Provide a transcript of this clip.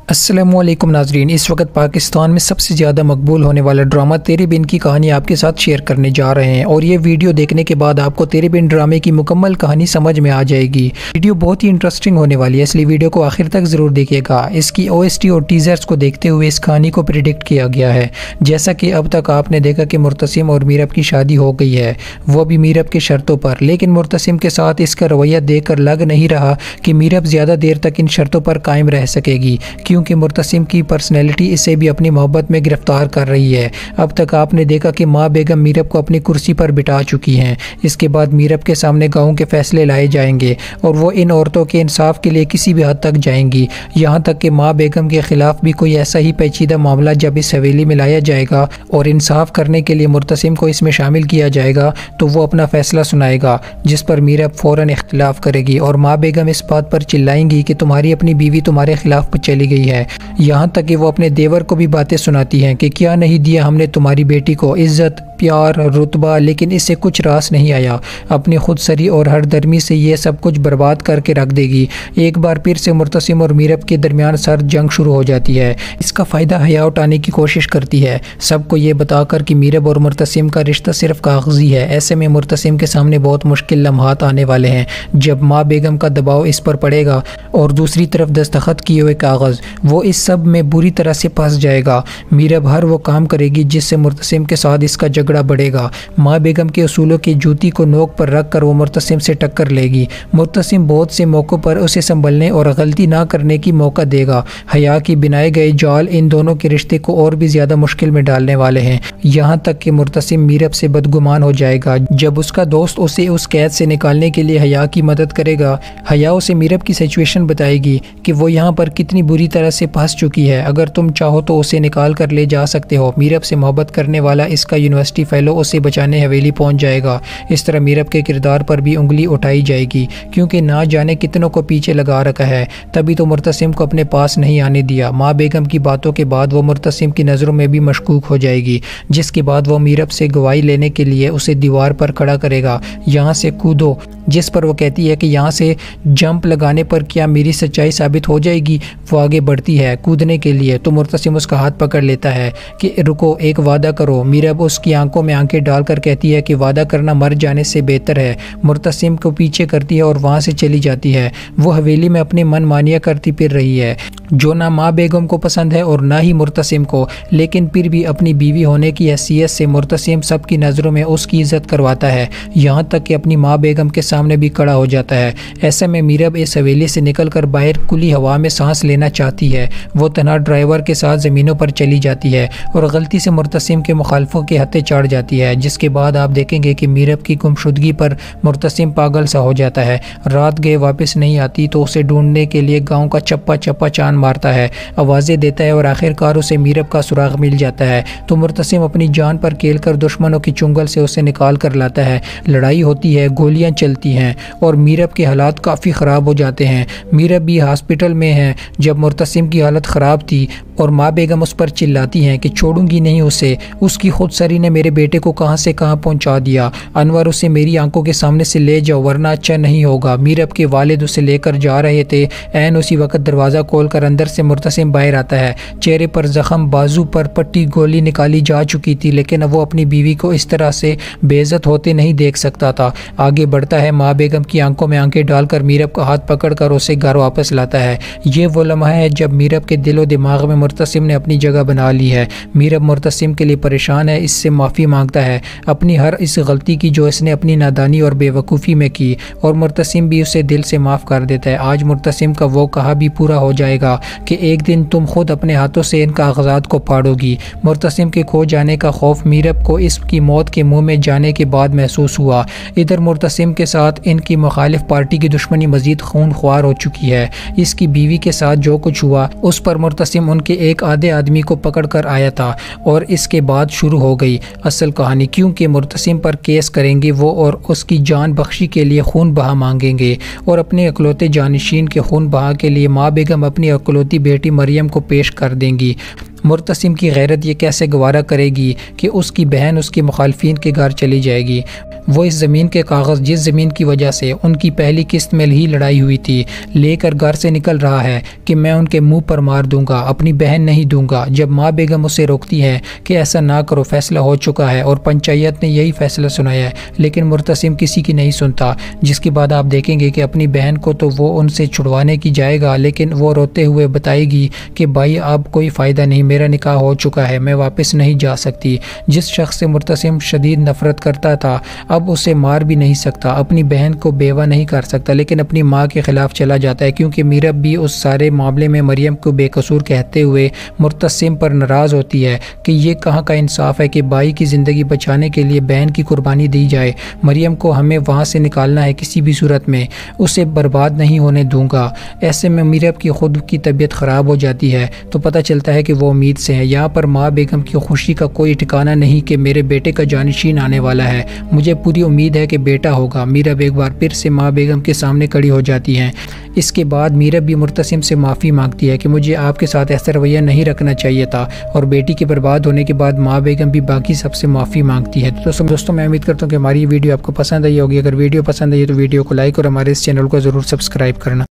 السلام علیکم ناظرین، اس وقت پاکستان میں سب سے زیادہ مقبول ہونے والا ڈرامہ تیرے بن کی کہانی آپ کے ساتھ شیئر کرنے جا رہے ہیں، اور یہ ویڈیو دیکھنے کے بعد آپ کو تیرے بن ڈرامے کی مکمل کہانی سمجھ میں آ جائے گی۔ ویڈیو بہت ہی انٹرسٹنگ ہونے والی ہے، اس لیے ویڈیو کو آخر تک ضرور دیکھیے گا۔ اس کی OST اور ٹیزرز کو دیکھتے ہوئے اس کہانی کو پریڈکٹ کیا گیا ہے۔ جیسا کہ اب تک آپ نے دیکھا کہ مرتسم اور میرب کی شادی ہو گئی ہے، وہ بھی میرب کی شرطوں پر، لیکن مرتسم کے ساتھ اس کا رویہ دیکھ کر لگ نہیں رہا کہ میرب زیادہ دیر تک ان شرطوں پر قائم رہ سکے گی، کیونکہ مرتسم کی پرسنالٹی اسے بھی اپنی محبت میں گرفتار کر رہی ہے۔ اب تک آپ نے دیکھا کہ ماں بیگم میرب کو اپنی کرسی پر بٹھا چکی ہیں۔ اس کے بعد میرب کے سامنے گاؤں کے فیصلے لائے جائیں گے اور وہ ان عورتوں کے انصاف کے لیے کسی بھی حد تک جائیں گی، یہاں تک کہ ماں بیگم کے خلاف بھی کوئی ایسا ہی پیچیدہ معاملہ جب اس حویلی میں لایا جائے گا اور انصاف کرنے کے لیے مرتسم کو اس میں شامل کیا جائے گا تو وہ اپنا فیصلہ سنائے گا، جس پر میرب فوراً اختلاف کرے گی اور ماں بیگم اس بات پر چلائیں گی کہ تمہاری اپنی بیوی تمہارے خلاف چلی گئی ہے، یہاں تک کہ وہ اپنے دیور کو بھی باتیں سناتی ہیں کہ کیا نہیں دیا ہم نے تمہاری بیٹی کو عزت، پیار، رتبہ، لیکن اس سے کچھ راس نہیں آیا۔ اپنی خود سری اور ہر درمی سے یہ سب کچھ برباد کر کے رکھ دے گی۔ ایک بار پھر سے مرتسم اور میرب کے درمیان سرد جنگ شروع ہو جاتی ہے۔ اس کا فائدہ حیا اٹھانے کی کوشش کرتی ہے، سب کو یہ بتا کر کہ میرب اور مرتسم کا رشتہ صرف کاغذی ہے۔ ایسے میں مرتسم کے سامنے بہت مشکل لمحات آنے والے ہیں، جب ماں بیگم کا دباؤ اس پر پڑے گا اور دوسری طرف دستخط کیے ہوئے کاغذ، وہ اس سب میں بری طرح سے پھنس جائے گا۔ میرب ہر وہ کام کرے گی جس سے مرتسم کے ساتھ اس کا جھگڑا بڑھے گا۔ ماں بیگم کے اصولوں کی جوتی کو نوک پر رکھ کر وہ مرتسم سے ٹکر لے گی۔ مرتسم بہت سے موقعوں پر اسے سنبھلنے اور غلطی نہ کرنے کی موقع دے گا۔ حیا کی بنائے گئے جال ان دونوں کے رشتے کو اور بھی زیادہ مشکل میں ڈالنے والے ہیں، یہاں تک کہ مرتسم میرب سے بدگمان ہو جائے گا جب اس کا دوست اسے اس قید سے نکالنے کے لیے حیا کی مدد کرے گا۔ حیا اسے میرب کی سچویشن بتائے گی کہ وہ یہاں پر کتنی بری طرح سے پھنس چکی ہے، اگر تم چاہو تو اسے نکال کر لے جا سکتے ہو۔ میرب سے محبت کرنے والا اس کا یونیورسٹی فیلو اسے بچانے حویلی پہنچ جائے گا۔ اس طرح میرب کے کردار پر بھی انگلی اٹھائی جائے گی، کیونکہ نہ جانے کتنوں کو پیچھے لگا رکھا ہے، تبھی تو مرتسم کو اپنے پاس نہیں آنے دیا۔ ماں بیگم کی باتوں کے بعد وہ مرتسم کی نظروں میں بھی مشکوک ہو جائے گی، جس کے بعد وہ میرب سے گواہی لینے کے لیے اسے دیوار پر کھڑا کرے گا، یہاں سے کودو، جس پر وہ کہتی ہے کہ یہاں سے جمپ لگانے پر کیا میری سچائی ثابت ہو جائے گی۔ وہ آگے بڑھتی ہے کودنے کے لیے تو مرتسم اس کا ہاتھ پکڑ لیتا ہے کہ رکو، ایک وعدہ کرو۔ میرب اس کی آنکھوں میں آنکھیں ڈال کر کہتی ہے کہ وعدہ کرنا مر جانے سے بہتر ہے۔ مرتسم کو پیچھے کرتی ہے اور وہاں سے چلی جاتی ہے۔ وہ حویلی میں اپنی من مانیاں کرتی پھر رہی ہے، جو نہ ماں بیگم کو پسند ہے اور نہ ہی مرتسم کو، لیکن پھر بھی اپنی بیوی ہونے کی حیثیت سے مرتسم سب کی نظروں میں اس کی عزت کرواتا ہے، یہاں تک کہ اپنی ماں بیگم کے سامنے بھی کھڑا ہو جاتا ہے۔ ایسے میں میرب اس حویلی سے نکل کر باہر کھلی ہوا میں سانس لینا چاہتی ہے۔ وہ تنہا ڈرائیور کے ساتھ زمینوں پر چلی جاتی ہے اور غلطی سے مرتسم کے مخالفوں کے ہتھے چڑھ جاتی ہے، جس کے بعد آپ دیکھیں گے کہ میرب کی گمشدگی پر مرتسم پاگل سا ہو جاتا ہے۔ رات گئے واپس نہیں آتی تو اسے ڈھونڈنے کے لیے گاؤں کا چپا چپا چاند مارتا ہے، آوازیں دیتا ہے اور آخر کار اسے میرب کا سراغ مل جاتا ہے تو مرتسم اپنی جان پر کھیل کر دشمنوں کی چنگل سے اسے نکال کر لاتا ہے۔ لڑائی ہوتی ہے، گولیاں چلتی ہیں اور میرب کے حالات کافی خراب ہو جاتے ہیں۔ میرب بھی ہاسپٹل میں ہے جب مرتسم کی حالت خراب تھی اور ماں بیگم اس پر چلاتی ہیں کہ چھوڑوں گی نہیں اسے، اس کی خود سری نے میرے بیٹے کو کہاں سے کہاں پہنچا دیا، انور اسے میری آنکھوں کے سامنے سے لے جاؤ ورنہ اچھا نہیں ہوگا۔ میرب کے والد اسے لے کر جا رہے تھے، عین اسی وقت دروازہ کھول کر اندر سے مرتسم باہر آتا ہے۔ چہرے پر زخم، بازو پر پٹی، گولی نکالی جا چکی تھی، لیکن وہ اپنی بیوی کو اس طرح سے بے عزت ہوتے نہیں دیکھ سکتا تھا۔ آگے بڑھتا ہے، ماں بیگم کی آنکھوں میں آنکھیں ڈال کر میرب کا ہاتھ پکڑ کر اسے گھر واپس لاتا ہے۔ یہ وہ لمحہ ہے جب میرب کے دل و دماغ میں مرتسم نے اپنی جگہ بنا لی ہے۔ میرب مرتسم کے لیے پریشان ہے، اس سے معافی مانگتا ہے اپنی ہر اس غلطی کی جو اس نے اپنی نادانی اور بے وقوفی میں کی، اور مرتسم بھی اسے دل سے معاف کر دیتا ہے۔ آج مرتسم کا وہ کہا بھی پورا ہو جائے گا کہ ایک دن تم خود اپنے ہاتھوں سے ان کاغذات کو پھاڑو گی۔ مرتسم کے کھو جانے کا خوف میرب کو اس کی موت کے منہ میں جانے کے بعد محسوس ہوا۔ ادھر مرتسم کے ساتھ ان کی مخالف پارٹی کی دشمنی مزید خون خوار ہو چکی ہے۔ اس کی بیوی کے ساتھ جو کچھ ہوا اس پر مرتسم ان کے ایک آدھے آدمی کو پکڑ کر آیا تھا، اور اس کے بعد شروع ہو گئی اصل کہانی، کیونکہ مرتسم پر کیس کریں گے وہ اور اس کی جان بخشی کے لیے خون بہا مانگیں گے، اور اپنے اکلوتے جانشین کے خون بہا کے لیے ماں بیگم اپنی اکلوتی بیٹی مریم کو پیش کر دیں گی۔ مرتسم کی غیرت یہ کیسے گوارا کرے گی کہ اس کی بہن اس کے مخالفین کے گھر چلی جائے گی؟ وہ اس زمین کے کاغذ جس زمین کی وجہ سے ان کی پہلی قسط میں ہی لڑائی ہوئی تھی لے کر گھر سے نکل رہا ہے کہ میں ان کے منہ پر مار دوں گا، اپنی بہن نہیں دوں گا۔ جب ماں بیگم اسے روکتی ہے کہ ایسا نہ کرو، فیصلہ ہو چکا ہے اور پنچایت نے یہی فیصلہ سنایا ہے، لیکن مرتسم کسی کی نہیں سنتا، جس کے بعد آپ دیکھیں گے کہ اپنی بہن کو تو وہ ان سے چھڑوانے کی جائے گا، لیکن وہ روتے ہوئے بتائے گی کہ بھائی اب کوئی فائدہ نہیں، میرا نکاح ہو چکا ہے، میں واپس نہیں جا سکتی۔ جس شخص سے مرتسم شدید نفرت کرتا تھا اب اسے مار بھی نہیں سکتا، اپنی بہن کو بیوہ نہیں کر سکتا، لیکن اپنی ماں کے خلاف چلا جاتا ہے، کیونکہ میرب بھی اس سارے معاملے میں مریم کو بے قصور کہتے ہوئے مرتسم پر ناراض ہوتی ہے کہ یہ کہاں کا انصاف ہے کہ بھائی کی زندگی بچانے کے لیے بہن کی قربانی دی جائے۔ مریم کو ہمیں وہاں سے نکالنا ہے، کسی بھی صورت میں اسے برباد نہیں ہونے دوں گا۔ ایسے میں میرب کی خود کی طبیعت خراب ہو جاتی ہے تو پتہ چلتا ہے کہ وہ امید سے ہے۔ یہاں پر ماں بیگم کی خوشی کا کوئی ٹھکانہ نہیں کہ میرے بیٹے کا جانشین آنے والا ہے، مجھے پوری امید ہے کہ بیٹا ہوگا۔ میرب ایک بار پھر سے ماں بیگم کے سامنے کھڑی ہو جاتی ہیں۔ اس کے بعد میرب بھی مرتسم سے معافی مانگتی ہے کہ مجھے آپ کے ساتھ ایسا رویہ نہیں رکھنا چاہیے تھا، اور بیٹی کے برباد ہونے کے بعد ماں بیگم بھی باقی سب سے معافی مانگتی ہے۔ تو دوستوں میں امید کرتا ہوں کہ ہماری یہ ویڈیو آپ کو پسند آئی ہوگی۔ اگر ویڈیو پسند آئی تو ویڈیو کو لائک اور ہمارے اس چینل کو ضرور سبسکرائب کرنا۔